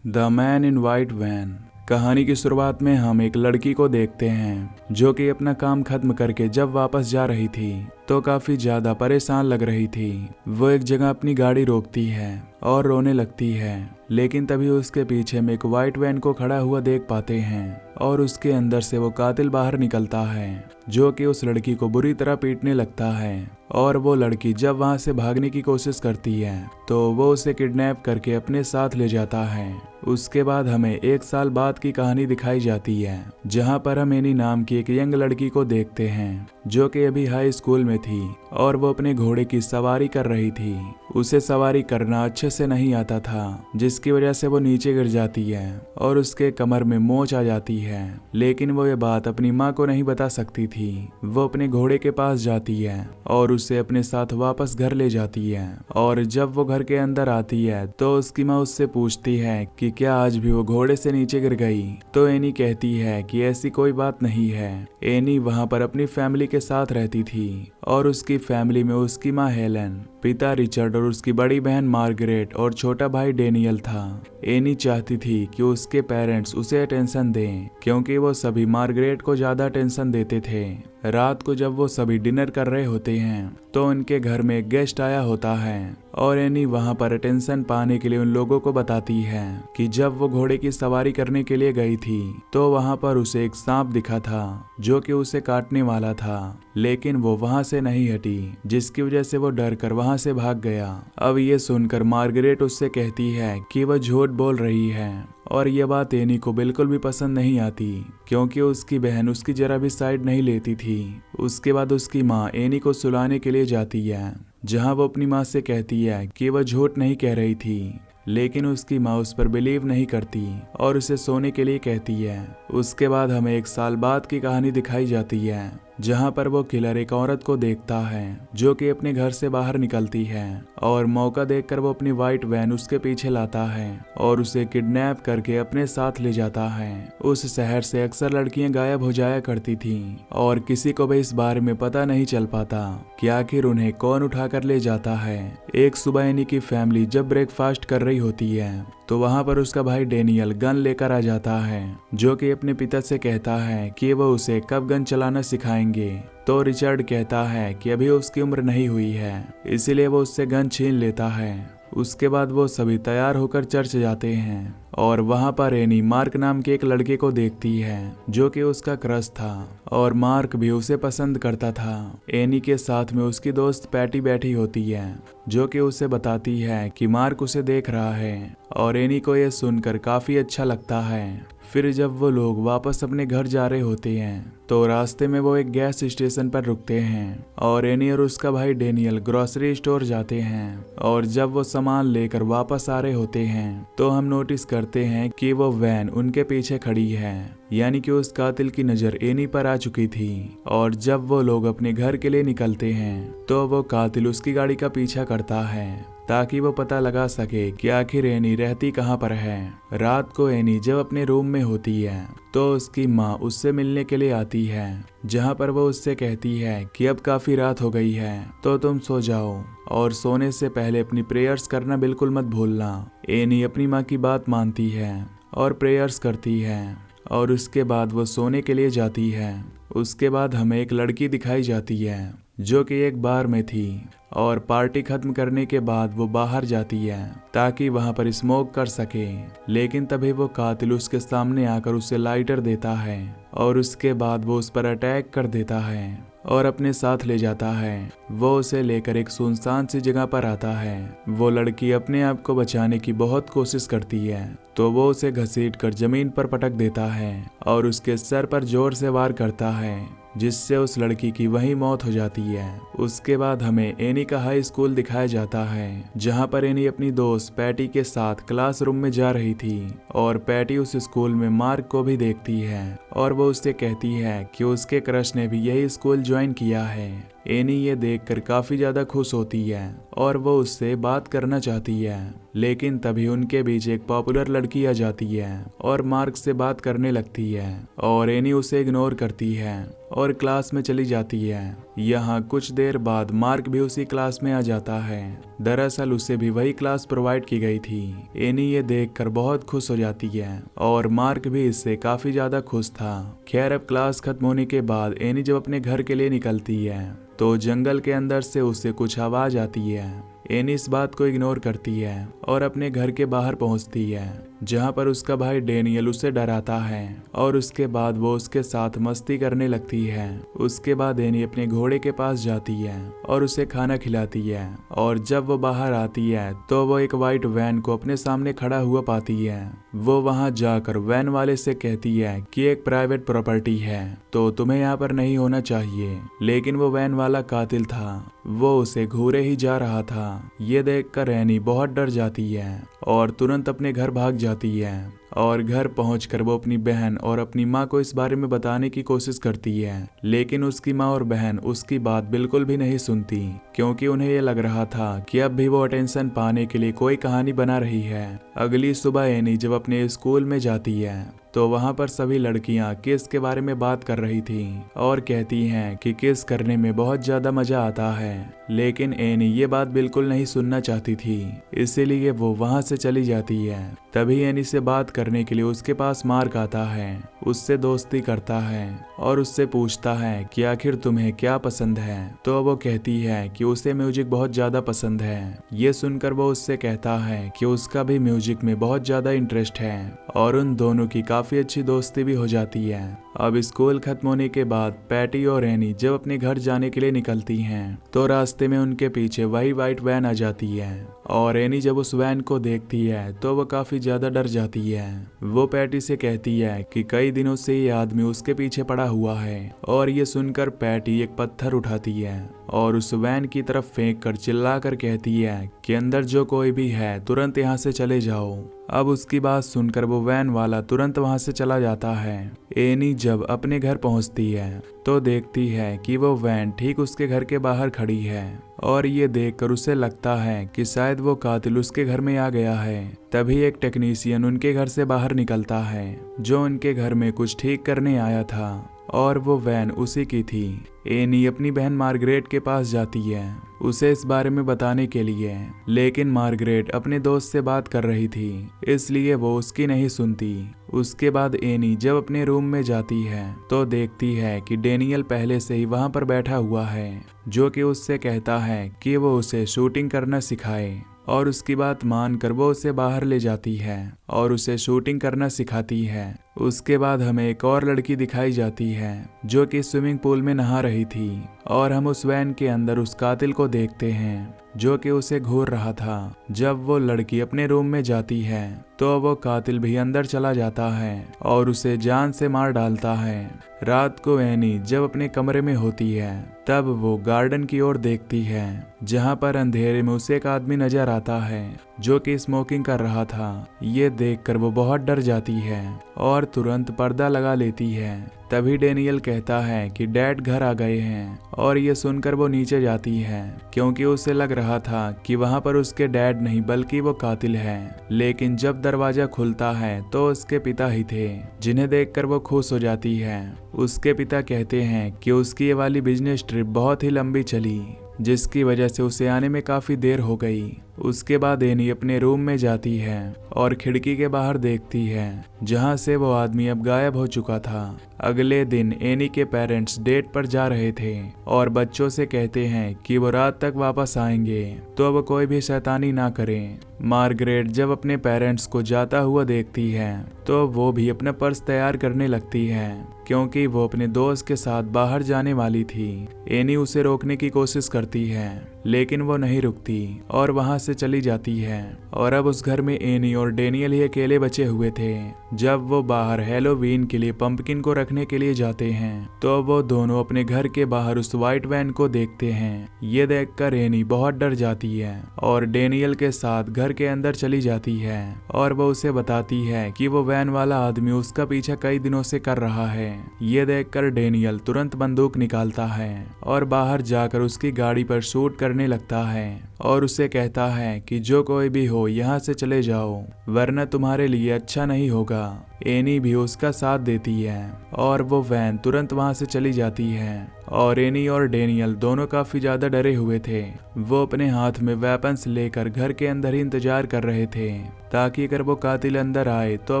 The man in white van. कहानी की शुरुआत में हम एक लड़की को देखते हैं जो कि अपना काम खत्म करके जब वापस जा रही थी तो काफी ज्यादा परेशान लग रही थी। वो एक जगह अपनी गाड़ी रोकती है और रोने लगती है, लेकिन तभी उसके पीछे में एक वाइट वैन को खड़ा हुआ देख पाते हैं और उसके अंदर से वो कातिल बाहर निकलता है जो कि उस लड़की को बुरी तरह पीटने लगता है। और वो लड़की जब वहां से भागने की कोशिश करती है तो वो उसे किडनैप करके अपने साथ ले जाता है। उसके बाद हमें 1 साल बाद की कहानी दिखाई जाती है जहां पर हम एनी नाम की एक यंग लड़की को देखते हैं जो कि अभी हाई स्कूल में थी और वो अपने घोड़े की सवारी कर रही थी। उसे सवारी करना अच्छे से नहीं आता था जिसकी वजह से वो नीचे गिर जाती है और उसके कमर में मोच आ जाती है, लेकिन वो ये बात अपनी माँ को नहीं बता सकती थी। वो अपने घोड़े के पास जाती है और उसे अपने साथ वापस घर ले जाती है और जब वो घर के अंदर आती है तो उसकी माँ उससे पूछती है कि क्या आज भी वो घोड़े से नीचे गिर गई। तो एनी कहती है कि ऐसी कोई बात नहीं है। एनी वहाँ पर अपनी फैमिली के साथ रहती थी और उसकी फैमिली में उसकी माँ हेलन, पिता रिचर्ड और उसकी बड़ी बहन मार्गरेट और छोटा भाई डेनियल था। एनी चाहती थी कि उसके पेरेंट्स उसे अटेंशन दें क्योंकि वो सभी मार्गरेट को ज्यादा अटेंशन देते थे। रात को जब वो सभी डिनर कर रहे होते हैं तो उनके घर में एक गेस्ट आया होता है और एनी वहां पर अटेंशन पाने के लिए उन लोगों को बताती है कि जब वो घोड़े की सवारी करने के लिए गई थी तो वहां पर उसे एक सांप दिखा था जो कि उसे काटने वाला था, लेकिन वो वहां से नहीं हटी जिसकी वजह से वो डर कर वहां से भाग गया। अब ये सुनकर मार्गरेट उससे कहती है कि वह झूठ बोल रही है और यह बात एनी को बिल्कुल भी पसंद नहीं आती क्योंकि उसकी बहन उसकी जरा भी साइड नहीं लेती थी। उसके बाद उसकी माँ एनी को सुलाने के लिए जाती है जहाँ वो अपनी माँ से कहती है कि वह झूठ नहीं कह रही थी, लेकिन उसकी माँ उस पर बिलीव नहीं करती और उसे सोने के लिए कहती है। उसके बाद हमें 1 साल बाद की कहानी दिखाई जाती है जहाँ पर वो किलर एक औरत को देखता है जो कि अपने घर से बाहर निकलती है और मौका देखकर वो अपनी वाइट वैन उसके पीछे लाता है और उसे किडनैप करके अपने साथ ले जाता है। उस शहर से अक्सर लड़कियां गायब हो जाया करती थीं और किसी को भी इस बारे में पता नहीं चल पाता कि आखिर उन्हें कौन उठाकर ले जाता है। एक सुबह एनी की फैमिली जब ब्रेकफास्ट कर रही होती है तो वहां पर उसका भाई डेनियल गन लेकर आ जाता है जो कि अपने पिता से कहता है कि वो उसे कब गन चलाना सिखाएंगे। तो रिचर्ड कहता है कि अभी उसकी उम्र नहीं हुई है, इसीलिए वो उससे गन छीन लेता है। उसके बाद वो सभी तैयार होकर चर्च जाते हैं और वहां पर एनी मार्क नाम के एक लड़के को देखती है जो कि उसका क्रश था और मार्क भी उसे पसंद करता था। एनी के साथ में उसकी दोस्त पैटी बैठी होती है जो कि उसे बताती है कि मार्क उसे देख रहा है और एनी को यह सुनकर काफी अच्छा लगता है। फिर जब वो लोग वापस अपने घर जा रहे होते हैं तो रास्ते में वो एक गैस स्टेशन पर रुकते हैं और एनी और उसका भाई डेनियल ग्रोसरी स्टोर जाते हैं और जब वो सामान लेकर वापस आ रहे होते हैं तो हम नोटिस करते हैं कि वो वैन उनके पीछे खड़ी है, यानी कि उस कातिल की नजर एनी पर आ चुकी थी। और जब वो लोग अपने घर के लिए निकलते हैं तो वो कातिल उसकी गाड़ी का पीछा करता है ताकि वो पता लगा सके कि आखिर एनी रहती कहाँ पर है। रात को एनी जब अपने रूम में होती है तो उसकी माँ उससे मिलने के लिए आती है जहाँ पर वो उससे कहती है कि अब काफी रात हो गई है तो तुम सो जाओ और सोने से पहले अपनी प्रेयर्स करना बिल्कुल मत भूलना। एनी अपनी माँ की बात मानती है और प्रेयर्स करती है और उसके बाद वो सोने के लिए जाती है। उसके बाद हमें एक लड़की दिखाई जाती है जो कि एक बार में थी और पार्टी खत्म करने के बाद वो बाहर जाती है ताकि वहां पर स्मोक कर सके, लेकिन तभी वो कातिल उसके सामने आकर उसे लाइटर देता है और उसके बाद वो उस पर अटैक कर देता है और अपने साथ ले जाता है। वो उसे लेकर एक सुनसान सी जगह पर आता है। वो लड़की अपने आप को बचाने की बहुत कोशिश करती है तो वो उसे घसीटकर जमीन पर पटक देता है और उसके सर पर जोर से वार करता है जिससे उस लड़की की वहीं मौत हो जाती है। उसके बाद हमें एनी का हाई स्कूल दिखाया जाता है जहां पर एनी अपनी दोस्त पैटी के साथ क्लासरूम में जा रही थी और पैटी उस स्कूल में मार्क को भी देखती है और वो उससे कहती है कि उसके क्रश ने भी यही स्कूल ज्वाइन किया है। एनी ये देखकर काफी ज्यादा खुश होती है और वो उससे बात करना चाहती है, लेकिन तभी उनके बीच एक पॉपुलर लड़की आ जाती है और मार्क से बात करने लगती है और एनी उसे इग्नोर करती है और क्लास में चली जाती है। यहाँ कुछ देर बाद मार्क भी उसी क्लास में आ जाता है। दरअसल उसे भी वही क्लास प्रोवाइड की गई थी। एनी ये देखकर बहुत खुश हो जाती है और मार्क भी इससे काफी ज्यादा खुश था। खैर अब क्लास खत्म होने के बाद एनी जब अपने घर के लिए निकलती है तो जंगल के अंदर से उसे कुछ आवाज आती है। एनी इस बात को इग्नोर करती है और अपने घर के बाहर पहुंचती है, जहां पर उसका भाई डेनियल उसे डराता है और उसके बाद वो उसके साथ मस्ती करने लगती है। उसके बाद एनी अपने घोड़े के पास जाती है और उसे खाना खिलाती है और जब वो बाहर आती है तो वो एक वाइट वैन को अपने सामने खड़ा हुआ पाती है। वो वहां जाकर वैन वाले से कहती है कि एक प्राइवेट प्रॉपर्टी है तो तुम्हें यहाँ पर नहीं होना चाहिए, लेकिन वो वैन वाला कातिल था। वो उसे घूरे ही जा रहा था। ये देखकर एनी बहुत डर जाती है और तुरंत अपने घर भाग जाती है और घर पहुंचकर वो अपनी बहन और अपनी माँ को इस बारे में बताने की कोशिश करती है, लेकिन उसकी माँ और बहन उसकी बात बिल्कुल भी नहीं सुनती, क्योंकि उन्हें ये लग रहा था कि अब भी वो अटेंशन पाने के लिए कोई कहानी बना रही है। अगली सुबह एनी जब अपने स्कूल में जाती है तो वहां पर सभी लड़कियां किस के बारे में बात कर रही थी और कहती हैं कि किस करने में बहुत ज्यादा मजा आता है, लेकिन एनी ये बात बिल्कुल नहीं सुनना चाहती थी, इसीलिए वो वहां से चली जाती है। तभी एनी से बात करने के लिए उसके पास मार्क आता है, उससे दोस्ती करता है और उससे पूछता है कि आखिर तुम्हें क्या पसंद है। तो वो कहती है कि उसे म्यूजिक बहुत ज्यादा पसंद है। ये सुनकर वो उससे कहता है कि उसका भी म्यूजिक में बहुत ज्यादा इंटरेस्ट है और उन दोनों की काफी अच्छी दोस्ती भी हो जाती है। अब स्कूल खत्म होने के बाद पैटी और एनी जब अपने घर जाने के लिए निकलती हैं तो रास्ते में उनके पीछे वही वाइट वैन आ जाती है और एनी जब उस वैन को देखती है तो वो काफी ज्यादा डर जाती है। वो पैटी से कहती है कि कई दिनों से ये आदमी उसके पीछे पड़ा हुआ है और ये सुनकर पैटी एक पत्थर उठाती है और उस वैन की तरफ फेंक कर चिल्ला कर कहती है कि अंदर जो कोई भी है तुरंत यहाँ से चले जाओ। अब उसकी बात सुनकर वो वैन वाला तुरंत वहां से चला जाता है। एनी जब अपने घर पहुंचती है तो देखती है कि वो वैन ठीक उसके घर के बाहर खड़ी है और ये देखकर उसे लगता है कि शायद वो कातिल उसके घर में आ गया है। तभी एक टेक्नीशियन उनके घर से बाहर निकलता है जो उनके घर में कुछ ठीक करने आया था और वो वैन उसी की थी। एनी अपनी बहन मार्गरेट के पास जाती है उसे इस बारे में बताने के लिए, लेकिन मार्गरेट अपने दोस्त से बात कर रही थी, इसलिए वो उसकी नहीं सुनती। उसके बाद एनी जब अपने रूम में जाती है तो देखती है कि डेनियल पहले से ही वहां पर बैठा हुआ है, जो कि उससे कहता है कि वो उसे शूटिंग करना सिखाए और उसकी बात मानकर वो उसे बाहर ले जाती है और उसे शूटिंग करना सिखाती है। उसके बाद हमें एक और लड़की दिखाई जाती है जो कि स्विमिंग पूल में नहा रही थी और हम उस वैन के अंदर उस कातिल को देखते हैं जो कि उसे घूर रहा था। जब वो लड़की अपने रूम में जाती है तो वो कातिल भी अंदर चला जाता है और उसे जान से मार डालता है। रात को एनी जब अपने कमरे में होती है तब वो गार्डन की ओर देखती है जहां पर अंधेरे में उसे एक आदमी नजर आता है जो कि स्मोकिंग कर रहा था। ये देखकर वो बहुत डर जाती है और तुरंत पर्दा लगा लेती है। तभी डेनियल कहता है कि डैड घर आ गए हैं और ये सुनकर वो नीचे जाती है क्योंकि उसे लग रहा था कि वहां पर उसके डैड नहीं बल्कि वो कातिल है। लेकिन जब दरवाजा खुलता है तो उसके पिता ही थे, जिन्हें देखकर वो खुश हो जाती है। उसके पिता कहते हैं कि उसकी ये वाली बिजनेस ट्रिप बहुत ही लंबी चली, जिसकी वजह से उसे आने में काफी देर हो गई। उसके बाद एनी अपने रूम में जाती है और खिड़की के बाहर देखती है जहां से वो आदमी अब गायब हो चुका था। अगले दिन एनी के पेरेंट्स डेट पर जा रहे थे और बच्चों से कहते हैं कि वो रात तक वापस आएंगे तो वो कोई भी शैतानी ना करें। मार्गरेट जब अपने पेरेंट्स को जाता हुआ देखती है तो वो भी अपना पर्स तैयार करने लगती है क्योंकि वो अपने दोस्त के साथ बाहर जाने वाली थी। एनी उसे रोकने की कोशिश करती है लेकिन वो नहीं रुकती और वहां से चली जाती है। और अब उस घर में एनी और डेनियल ही अकेले बचे हुए थे। जब वो बाहर हैलोवीन के लिए पंपकिन को रखने के लिए जाते हैं तो वो दोनों अपने घर के बाहर उस वाइट वैन को देखते हैं। ये देखकर एनी बहुत डर जाती है और डेनियल के साथ घर के अंदर चली जाती है और वो उसे बताती है कि वो वैन वाला आदमी उसका पीछा कई दिनों से कर रहा है। ये देखकर डेनियल तुरंत बंदूक निकालता है और बाहर जाकर उसकी गाड़ी पर शूट करने लगता है और उसे कहता है कि जो कोई भी हो यहाँ से चले जाओ, वरना तुम्हारे लिए अच्छा नहीं होगा। एनी भी उसका साथ देती है और वो वैन तुरंत वहां से चली जाती है और एनी और डेनियल दोनों काफी ज्यादा डरे हुए थे। वो अपने हाथ में वेपन्स लेकर घर के अंदर ही इंतजार कर रहे थे ताकि अगर वो कातिल अंदर आए तो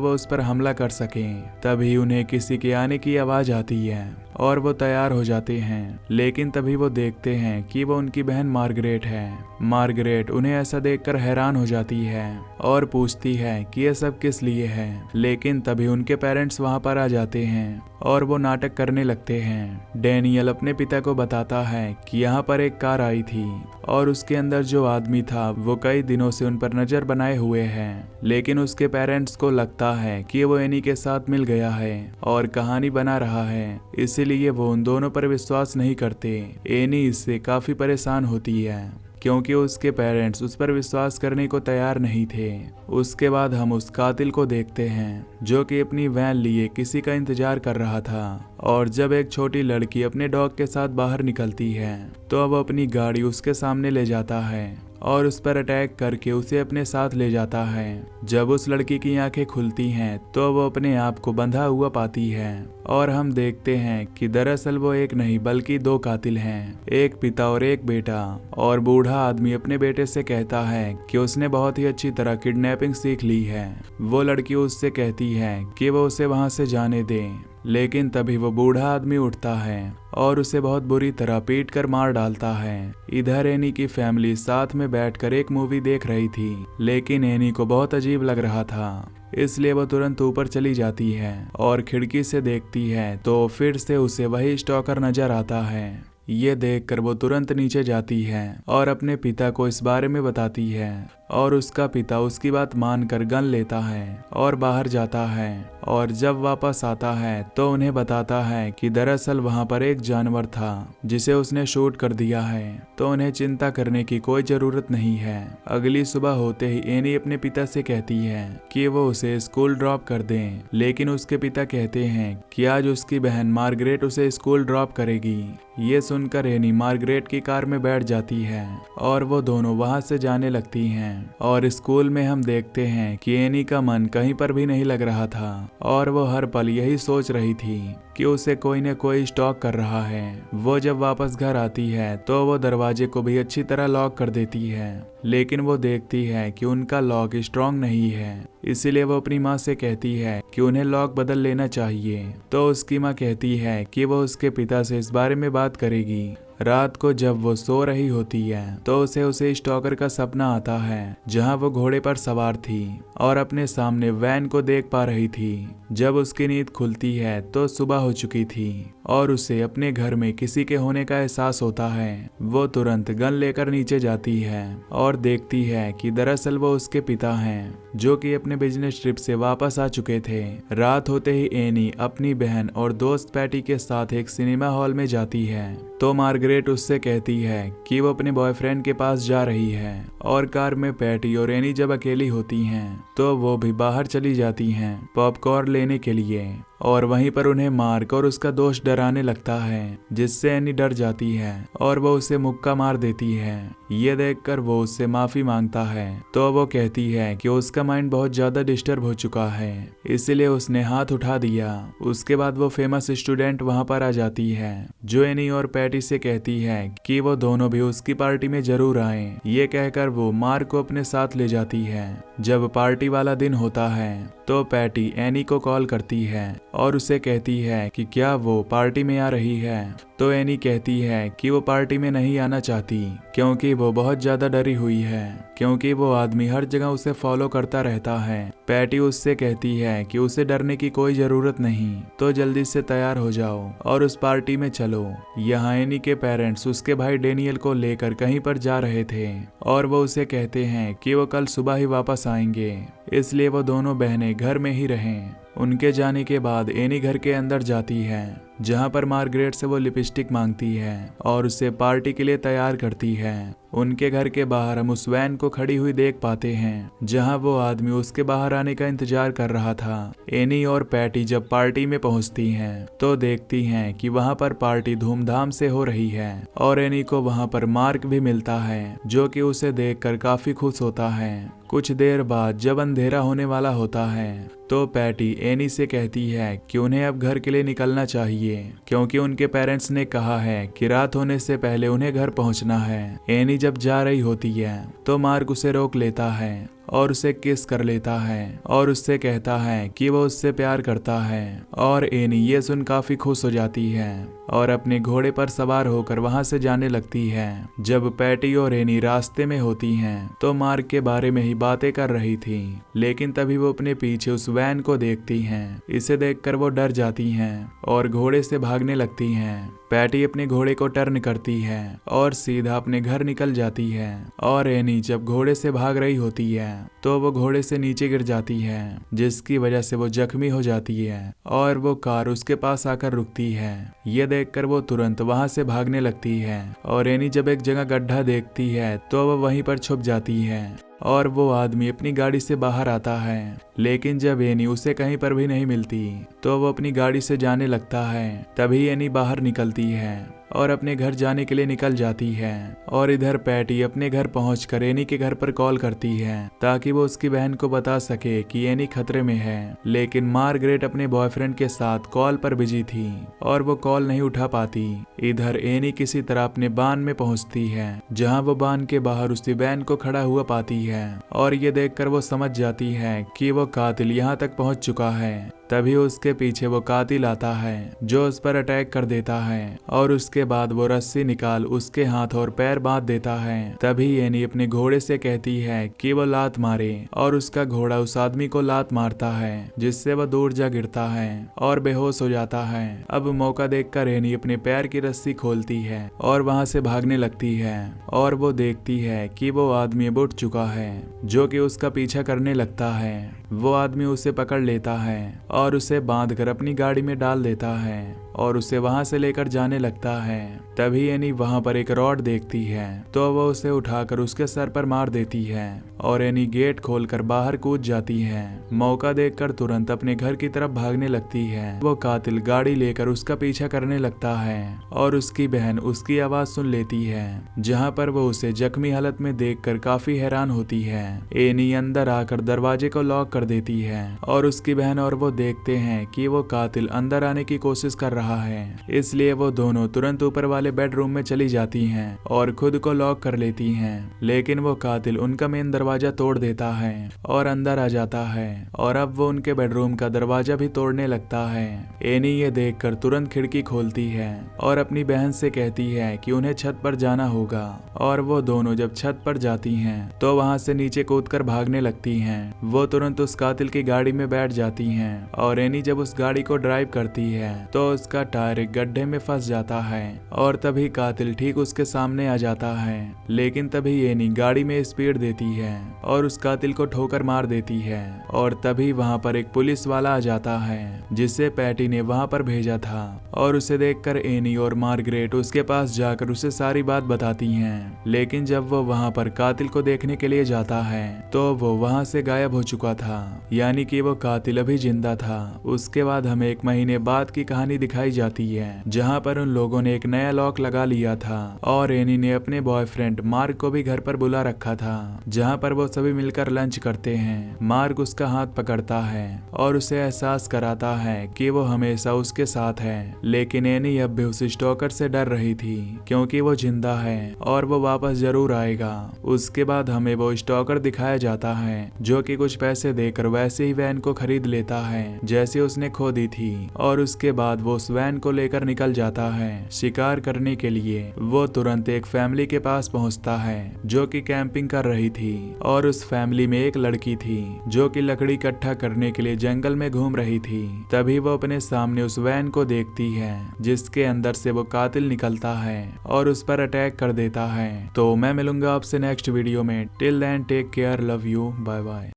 वो उस पर हमला कर सकें। तभी उन्हें किसी के आने की आवाज आती है और वो तैयार हो जाते हैं, लेकिन तभी वो देखते हैं कि वो उनकी बहन मार्गरेट है। मार्गरेट उन्हें ऐसा देखकर हैरान हो जाती है और पूछती है कि ये सब किस लिए है, लेकिन तभी उनके पेरेंट्स वहां पर आ जाते हैं और वो नाटक करने लगते हैं। डेनियल अपने पिता को बताता है कि यहाँ पर एक कार आई थी और उसके अंदर जो आदमी था वो कई दिनों से उन पर नजर बनाए हुए है, लेकिन उसके पेरेंट्स को लगता है कि वो एनी के साथ मिल गया है और कहानी बना रहा है, इसीलिए वो उन दोनों पर विश्वास नहीं करते। एनी इससे काफी परेशान होती है क्योंकि उसके पेरेंट्स उस पर विश्वास करने को तैयार नहीं थे। उसके बाद हम उस कातिल को देखते हैं जो कि अपनी वैन लिए किसी का इंतजार कर रहा था और जब एक छोटी लड़की अपने डॉग के साथ बाहर निकलती है तो अब अपनी गाड़ी उसके सामने ले जाता है और उस पर अटैक करके उसे अपने साथ ले जाता है। जब उस लड़की की आंखें खुलती हैं तो वो अपने आप को बंधा हुआ पाती है और हम देखते हैं कि दरअसल वो एक नहीं बल्कि दो कातिल हैं, एक पिता और एक बेटा। और बूढ़ा आदमी अपने बेटे से कहता है कि उसने बहुत ही अच्छी तरह किडनैपिंग सीख ली है। वो लड़की उससे कहती है कि वो उसे वहां से जाने दे, लेकिन तभी वो बूढ़ा आदमी उठता है और उसे बहुत बुरी तरह पीट कर मार डालता है। इधर एनी की फैमिली साथ में बैठकर एक मूवी देख रही थी, लेकिन एनी को बहुत अजीब लग रहा था, इसलिए वो तुरंत ऊपर चली जाती है और खिड़की से देखती है तो फिर से उसे वही स्टॉकर नजर आता है। ये देखकर वो तुरंत नीचे जाती है और अपने पिता को इस बारे में बताती है और उसका पिता उसकी बात मानकर गन लेता है और बाहर जाता है और जब वापस आता है तो उन्हें बताता है कि दरअसल वहां पर एक जानवर था जिसे उसने शूट कर दिया है, तो उन्हें चिंता करने की कोई जरूरत नहीं है। अगली सुबह होते ही एनी अपने पिता से कहती है कि वो उसे स्कूल ड्रॉप कर दें, लेकिन उसके पिता कहते हैं कि आज उसकी बहन मार्गरेट उसे स्कूल ड्रॉप करेगी। ये सुनकर एनी मार्गरेट की कार में बैठ जाती है और वो दोनों वहां से जाने लगती हैं। और स्कूल में हम देखते हैं कि एनी का मन कहीं पर भी नहीं लग रहा था और वो हर पल यही सोच रही थी कि उसे कोई न कोई स्टॉक कर रहा है। वो जब वापस घर आती है तो वो दरवाजे को भी अच्छी तरह लॉक कर देती है, लेकिन वो देखती है कि उनका लॉक स्ट्रांग नहीं है, इसीलिए वो अपनी माँ से कहती है कि उन्हें लॉक बदल लेना चाहिए। तो उसकी माँ कहती है कि वो उसके पिता से इस बारे में बात करेगी। रात को जब वो सो रही होती है तो उसे स्टॉकर का सपना आता है जहां वो घोड़े पर सवार थी और अपने सामने वैन को देख पा रही थी। जब उसकी नींद खुलती है तो सुबह हो चुकी थी और उसे अपने घर में किसी के होने का एहसास होता है। वो तुरंत गन लेकर नीचे जाती है और देखती है कि दरअसल वो उसके पिता हैं जो कि अपने बिजनेस ट्रिप से वापस आ चुके थे। रात होते ही एनी अपनी बहन और दोस्त पैटी के साथ एक सिनेमा हॉल में जाती है तो मार्गरेट उससे कहती है कि वो अपने बॉयफ्रेंड के पास जा रही है और कार में पैटी और एनी जब अकेली होती हैं तो वो भी बाहर चली जाती हैं पॉपकॉर्न लेने के लिए और वहीं पर उन्हें मार्क और उसका दोस्त डराने लगता है, जिससे एनी डर जाती है और वो उसे मुक्का मार देती है। ये देखकर वो उससे माफी मांगता है तो वो कहती है कि उसका माइंड बहुत ज्यादा डिस्टर्ब हो चुका है, इसलिए उसने हाथ उठा दिया। उसके बाद वो फेमस स्टूडेंट वहां पर आ जाती है जो एनी और पैटी से कहती है कि वो दोनों भी उसकी पार्टी में जरूर आए। ये कहकर वो मार्क को अपने साथ ले जाती है। जब पार्टी वाला दिन होता है तो पैटी एनी को कॉल करती है और उसे कहती है कि क्या वो पार्टी में आ रही है। तो एनी कहती है कि वो पार्टी में नहीं आना चाहती क्योंकि वो बहुत ज्यादा डरी हुई है, क्योंकि वो आदमी हर जगह उसे फॉलो करता रहता है। पैटी उससे कहती है कि उसे डरने की कोई जरूरत नहीं, तो जल्दी से तैयार हो जाओ और उस पार्टी में चलो। यहाँ एनी के पेरेंट्स उसके भाई डेनियल को लेकर कहीं पर जा रहे थे और वो उसे कहते हैं कि वो कल सुबह ही वापस आएंगे, इसलिए वो दोनों बहनें घर में ही रहें। उनके जाने के बाद एनी घर के अंदर जाती है जहाँ पर मार्गरेट से वो लिपस्टिक मांगती है और उसे पार्टी के लिए तैयार करती है। उनके घर के बाहर हम उस वैन को खड़ी हुई देख पाते हैं जहां वो आदमी उसके बाहर आने का इंतजार कर रहा था। एनी और पैटी जब पार्टी में पहुंचती हैं तो देखती हैं कि वहां पर पार्टी धूमधाम से हो रही है और एनी को वहां पर मार्क भी मिलता है जो कि उसे देखकर काफी खुश होता है। कुछ देर बाद जब अंधेरा होने वाला होता है तो पैटी एनी से कहती है कि उन्हें अब घर के लिए निकलना चाहिए क्योंकि उनके पेरेंट्स ने कहा है कि रात होने से पहले उन्हें घर पहुंचना है। एनी जब जा रही होती है तो मार्क उसे रोक लेता है और उसे किस कर लेता है और उससे कहता है कि वो उससे प्यार करता है और एनी ये सुन काफी खुश हो जाती है और अपने घोड़े पर सवार होकर वहां से जाने लगती है। जब पैटी और एनी रास्ते में होती हैं तो मार्क के बारे में ही बातें कर रही थी, लेकिन तभी वो अपने पीछे उस वैन को देखती हैं। इसे देखकर वो डर जाती हैं और घोड़े से भागने लगती हैं। पैटी अपने घोड़े को टर्न करती है और सीधा अपने घर निकल जाती है और एनी जब घोड़े से भाग रही होती है तो वो घोड़े से नीचे गिर जाती है जिसकी वजह से वो जख्मी हो जाती है और वो कार उसके पास आकर रुकती है। ये देखकर वो तुरंत वहां से भागने लगती है और एनी जब एक जगह गड्ढा देखती है तो वो वहीं पर छुप जाती है और वो आदमी अपनी गाड़ी से बाहर आता है, लेकिन जब एनी उसे कहीं पर भी नहीं मिलती तो वो अपनी गाड़ी से जाने लगता है। तभी एनी बाहर निकलती है और अपने घर जाने के लिए निकल जाती है और इधर पैटी अपने घर पहुंचकर एनी के घर पर कॉल करती है ताकि वो उसकी बहन को बता सके कि एनी खतरे में है, लेकिन मार्गरेट अपने बॉयफ्रेंड के साथ कॉल पर बिजी थी और वो कॉल नहीं उठा पाती। इधर एनी किसी तरह अपने बान में पहुंचती है जहां वो बान के बाहर उसी वैन को खड़ा हुआ पाती है और ये देखकर वो समझ जाती है कि वो कातिल यहाँ तक पहुंच चुका है। तभी उसके पीछे वो कातिल आता है जो उस पर अटैक कर देता है और उसके बाद वो रस्सी निकाल उसके हाथ और पैर बांध देता है। तभी एनी अपने घोड़े से कहती है कि वो लात मारे और उसका घोड़ा उस आदमी को लात मारता है जिससे वो दूर जा गिरता है और बेहोश हो जाता है। अब मौका देखकर एनी अपने पैर की रस्सी खोलती है और वहां से भागने लगती है और वो देखती है कि वो आदमी अब उठ चुका है जो कि उसका पीछा करने लगता है। वो आदमी उसे पकड़ लेता है और उसे बांधकर अपनी गाड़ी में डाल देता है और उसे वहां से लेकर जाने लगता है। तभी एनी वहां पर एक रॉड देखती है तो वो उसे उठाकर उसके सर पर मार देती है और एनी गेट खोलकर बाहर कूद जाती है। मौका देखकर तुरंत अपने घर की तरफ भागने लगती है। वो कातिल गाड़ी लेकर उसका पीछा करने लगता है और उसकी बहन उसकी आवाज सुन लेती है जहां पर वो उसे जख्मी हालत में देखकर काफी हैरान होती है। एनी अंदर आकर दरवाजे को लॉक कर देती है और उसकी बहन और वो देखते हैं कि वो कातिल अंदर आने की कोशिश कर रहा है, इसलिए वो दोनों तुरंत ऊपर वाले बेडरूम में चली जाती हैं और खुद को लॉक कर लेती हैं। लेकिन वो कातिल उनका मेन दरवाजा तोड़ देता है और अंदर आ जाता है और अब वो उनके बेडरूम का दरवाजा भी तोड़ने लगता है। एनी ये देखकर तुरंत खिड़की खोलती है और अपनी बहन से कहती है कि उन्हें छत पर जाना होगा और वो दोनों जब छत पर जाती हैं तो वहां से नीचे कूदकर भागने लगती हैं। वो तुरंत उस कातिल की गाड़ी में बैठ जाती हैं और एनी जब उस गाड़ी को ड्राइव करती है तो उसका टायर एक गड्ढे में फंस जाता है और तभी कातिल ठीक उसके सामने आ जाता है। लेकिन तभी एनी गाड़ी में स्पीड देती है और उस कातिल को ठोकर मार देती है और तभी वहां पर एक पुलिस वाला आ जाता है जिसे पैटी ने वहां पर भेजा था और उसे देखकर एनी और मार्गरेट उसके पास जाकर उसे सारी बात बताती हैं। लेकिन जब वो वहां पर कातिल को देखने के लिए जाता है तो वो वहां से गायब हो चुका था, यानी कि वो कातिल अभी जिंदा था। उसके बाद हमें एक महीने बाद की कहानी दिखाई जाती है जहां पर उन लोगों ने एक नया लॉक लगा लिया था और एनी ने अपने बॉयफ्रेंड मार्क को भी घर पर बुला रखा था जहां पर वो सभी मिलकर लंच करते हैं। मार्क उसका हाथ पकड़ता है और उसे एहसास कराता है कि वो हमेशा उसके साथ है, लेकिन एनी अब भी उस स्टॉकर से डर रही थी क्योंकि वो जिंदा है और वो वापस जरूर आएगा। उसके बाद हमें वो स्टॉकर दिखाया जाता है जो कि कुछ पैसे देकर वैसे ही वैन को खरीद लेता है जैसे उसने खो दी थी और उसके बाद वो उस वैन को लेकर निकल जाता है शिकार करने के लिए। वो तुरंत एक फैमिली के पास पहुंचता है जो कि कैंपिंग कर रही थी और उस फैमिली में एक लड़की थी जो कि लकड़ी इकट्ठा करने के लिए जंगल में घूम रही थी। तभी वो अपने सामने उस वैन को देखती है जिसके अंदर से वो कातिल निकलता है और उस पर अटैक कर देता है। तो मैं मिलूंगा आपसे नेक्स्ट वीडियो में। Till then take care, love you, bye bye.